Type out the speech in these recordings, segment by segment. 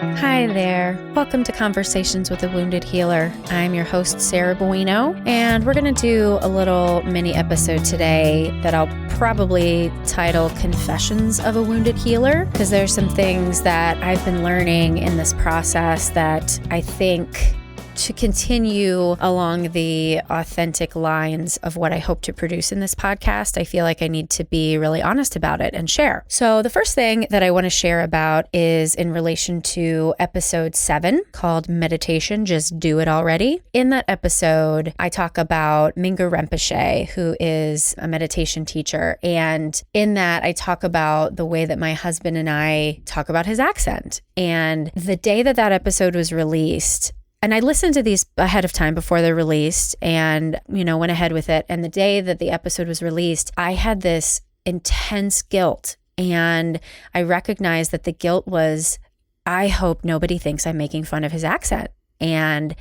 Hi there. Welcome to Conversations with a Wounded Healer. I'm your host, Sarah Bueno, and we're going to do a little mini episode today that I'll probably title Confessions of a Wounded Healer, because there's some things that I've been learning in this process that I think to continue along the authentic lines of what I hope to produce in this podcast, I feel like I need to be really honest about it and share. So the first thing that I want to share about is in relation to episode 7 called Meditation, Just Do It Already. In that episode, I talk about Mingyur Rinpoche, who is a meditation teacher. And in that, I talk about the way that my husband and I talk about his accent. And the day that that episode was released, and I listened to these ahead of time before they're released and, went ahead with it. And the day that the episode was released, I had this intense guilt. And I recognized that the guilt was, I hope nobody thinks I'm making fun of his accent. And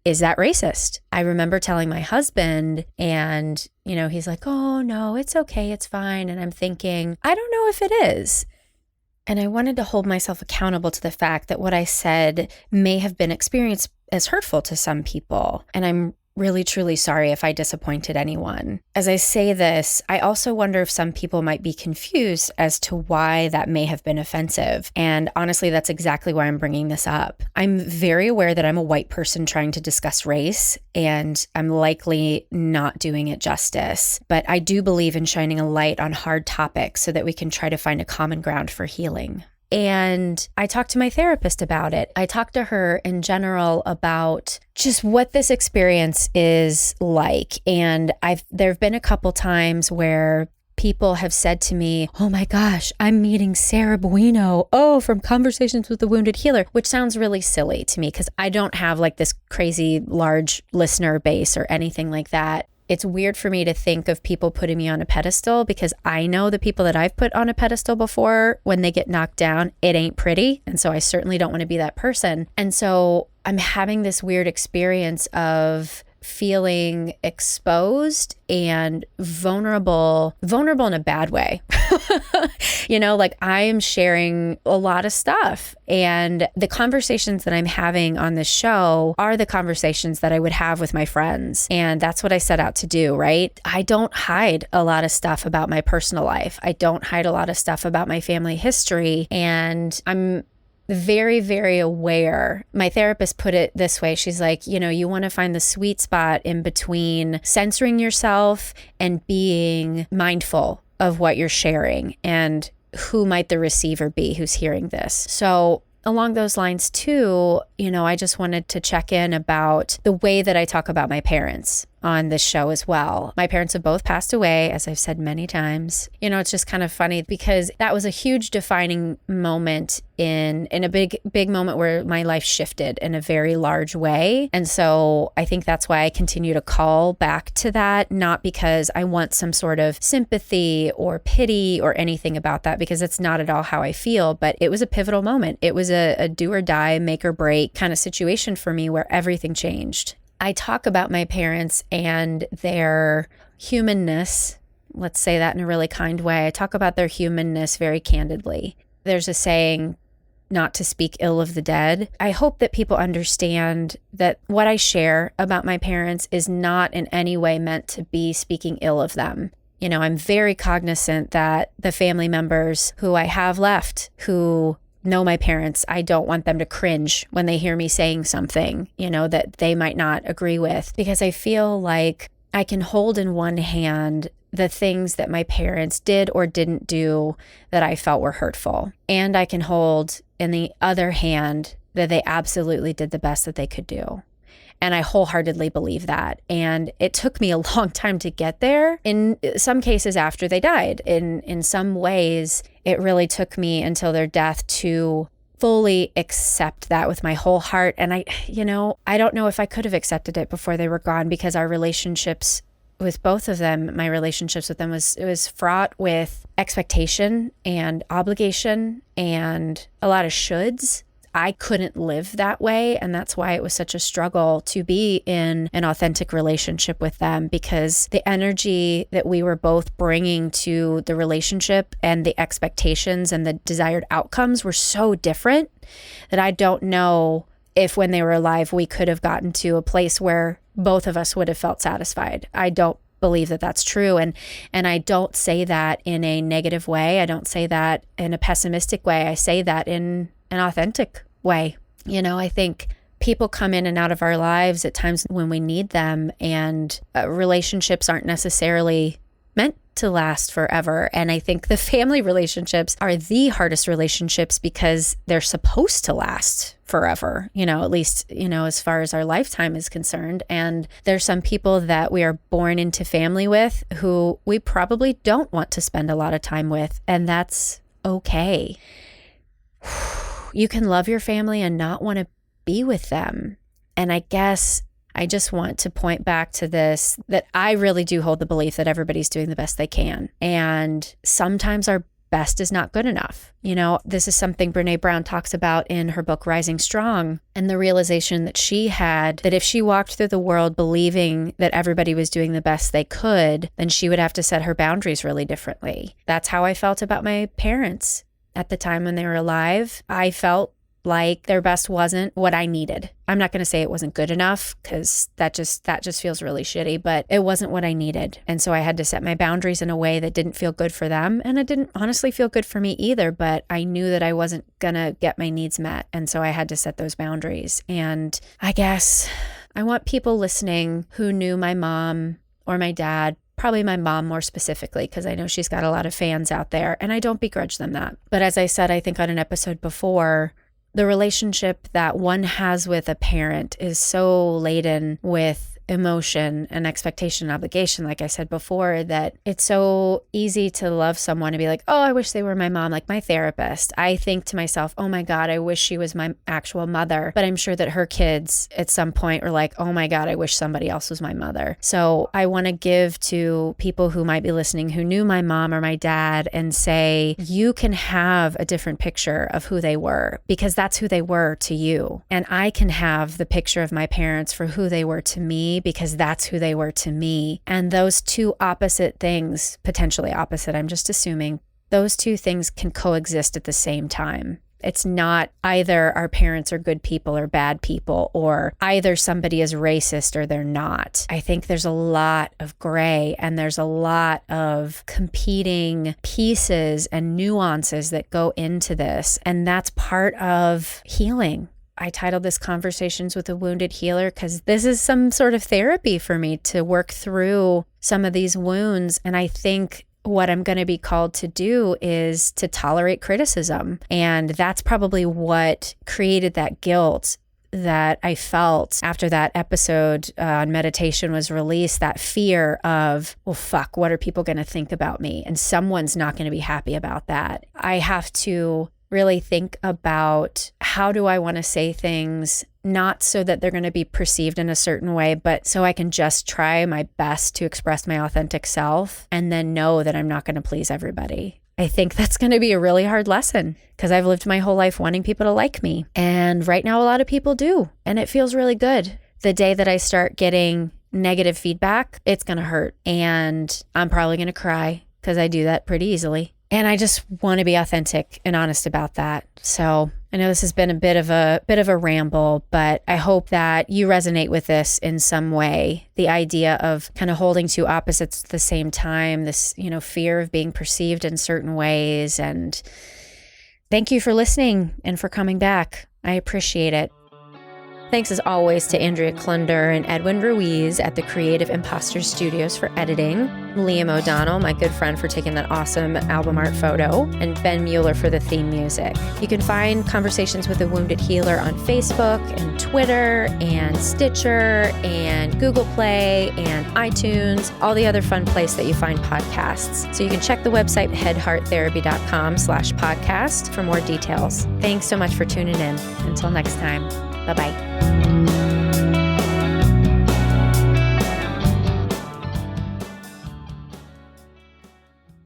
is that racist? I remember telling my husband and, he's like, oh, no, it's okay. It's fine. And I'm thinking, I don't know if it is. And I wanted to hold myself accountable to the fact that what I said may have been experienced as hurtful to some people. And I'm really, truly sorry if I disappointed anyone. As I say this, I also wonder if some people might be confused as to why that may have been offensive. And honestly, that's exactly why I'm bringing this up. I'm very aware that I'm a white person trying to discuss race, and I'm likely not doing it justice. But I do believe in shining a light on hard topics so that we can try to find a common ground for healing. And I talked to my therapist about it. I talked to her in general about just what this experience is like. And there have been a couple times where people have said to me, oh my gosh, I'm meeting Sarah Bueno, from Conversations with the Wounded Healer, which sounds really silly to me because I don't have like this crazy large listener base or anything like that. It's weird for me to think of people putting me on a pedestal because I know the people that I've put on a pedestal before, when they get knocked down, it ain't pretty. And so I certainly don't want to be that person. And so I'm having this weird experience of feeling exposed and vulnerable in a bad way. Like I am sharing a lot of stuff, and the conversations that I'm having on this show are the conversations that I would have with my friends. And that's what I set out to do, right? I don't hide a lot of stuff about my personal life. I don't hide a lot of stuff about my family history. And I'm very, very aware. My therapist put it this way. She's like, you want to find the sweet spot in between censoring yourself and being mindful of what you're sharing and who might the receiver be who's hearing this. So along those lines too, I just wanted to check in about the way that I talk about my parents on this show as well. My parents have both passed away, as I've said many times. It's just kind of funny because that was a huge defining moment in a big moment where my life shifted in a very large way. And so I think that's why I continue to call back to that, not because I want some sort of sympathy or pity or anything about that, because it's not at all how I feel, but it was a pivotal moment. It was a do or die, make or break kind of situation for me where everything changed. I talk about my parents and their humanness. Let's say that in a really kind way. I talk about their humanness very candidly. There's a saying, not to speak ill of the dead. I hope that people understand that what I share about my parents is not in any way meant to be speaking ill of them. I'm very cognizant that the family members who I have left, who know my parents, I don't want them to cringe when they hear me saying something, that they might not agree with, because I feel like I can hold in one hand the things that my parents did or didn't do that I felt were hurtful. And I can hold in the other hand that they absolutely did the best that they could do. And I wholeheartedly believe that. And it took me a long time to get there. In some cases after they died, in some ways, it really took me until their death to fully accept that with my whole heart. And I don't know if I could have accepted it before they were gone, because our relationships with both of them, my relationships with them it was fraught with expectation and obligation and a lot of shoulds. I couldn't live that way. And that's why it was such a struggle to be in an authentic relationship with them, because the energy that we were both bringing to the relationship and the expectations and the desired outcomes were so different that I don't know if when they were alive, we could have gotten to a place where both of us would have felt satisfied. I don't believe that that's true. And I don't say that in a negative way. I don't say that in a pessimistic way. I say that in an authentic way. I think people come in and out of our lives at times when we need them, and relationships aren't necessarily meant to last forever. And I think the family relationships are the hardest relationships because they're supposed to last forever, at least, as far as our lifetime is concerned. And there's some people that we are born into family with who we probably don't want to spend a lot of time with. And that's okay. You can love your family and not want to be with them. And I guess I just want to point back to this, that I really do hold the belief that everybody's doing the best they can. And sometimes our best is not good enough. This is something Brene Brown talks about in her book, Rising Strong, and the realization that she had that if she walked through the world believing that everybody was doing the best they could, then she would have to set her boundaries really differently. That's how I felt about my parents at the time when they were alive. I felt like their best wasn't what I needed. I'm not going to say it wasn't good enough, because that just feels really shitty, but it wasn't what I needed. And so I had to set my boundaries in a way that didn't feel good for them. And it didn't honestly feel good for me either, but I knew that I wasn't going to get my needs met. And so I had to set those boundaries. And I guess I want people listening who knew my mom or my dad, probably my mom more specifically, because I know she's got a lot of fans out there, and I don't begrudge them that. But as I said, I think on an episode before, the relationship that one has with a parent is so laden with emotion and expectation and obligation, like I said before, that it's so easy to love someone and be like, oh, I wish they were my mom, like my therapist. I think to myself, oh my God, I wish she was my actual mother. But I'm sure that her kids at some point are like, oh my God, I wish somebody else was my mother. So I want to give to people who might be listening who knew my mom or my dad and say, you can have a different picture of who they were, because that's who they were to you. And I can have the picture of my parents for who they were to me, because that's who they were to me. And those two opposite things, potentially opposite, I'm just assuming, those two things can coexist at the same time. It's not either our parents are good people or bad people, or either somebody is racist or they're not. I think there's a lot of gray, and there's a lot of competing pieces and nuances that go into this. And that's part of healing. I titled this Conversations with a Wounded Healer because this is some sort of therapy for me to work through some of these wounds. And I think what I'm going to be called to do is to tolerate criticism. And that's probably what created that guilt that I felt after that episode on meditation was released, that fear of, well, fuck, what are people going to think about me? And someone's not going to be happy about that. I have to really think about, how do I want to say things, not so that they're going to be perceived in a certain way, but so I can just try my best to express my authentic self, and then know that I'm not going to please everybody. I think that's going to be a really hard lesson, because I've lived my whole life wanting people to like me. And right now, a lot of people do. And it feels really good. The day that I start getting negative feedback, it's going to hurt. And I'm probably going to cry, because I do that pretty easily. And I just want to be authentic and honest about that. So I know this has been a bit of a ramble, but I hope that you resonate with this in some way. The idea of kind of holding two opposites at the same time, this, fear of being perceived in certain ways. And thank you for listening and for coming back. I appreciate it. Thanks as always to Andrea Klunder and Edwin Ruiz at the Creative Imposter Studios for editing, Liam O'Donnell, my good friend, for taking that awesome album art photo, and Ben Mueller for the theme music. You can find Conversations with a Wounded Healer on Facebook and Twitter and Stitcher and Google Play and iTunes, all the other fun places that you find podcasts. So you can check the website headhearttherapy.com/podcast for more details. Thanks so much for tuning in. Until next time. Bye-bye.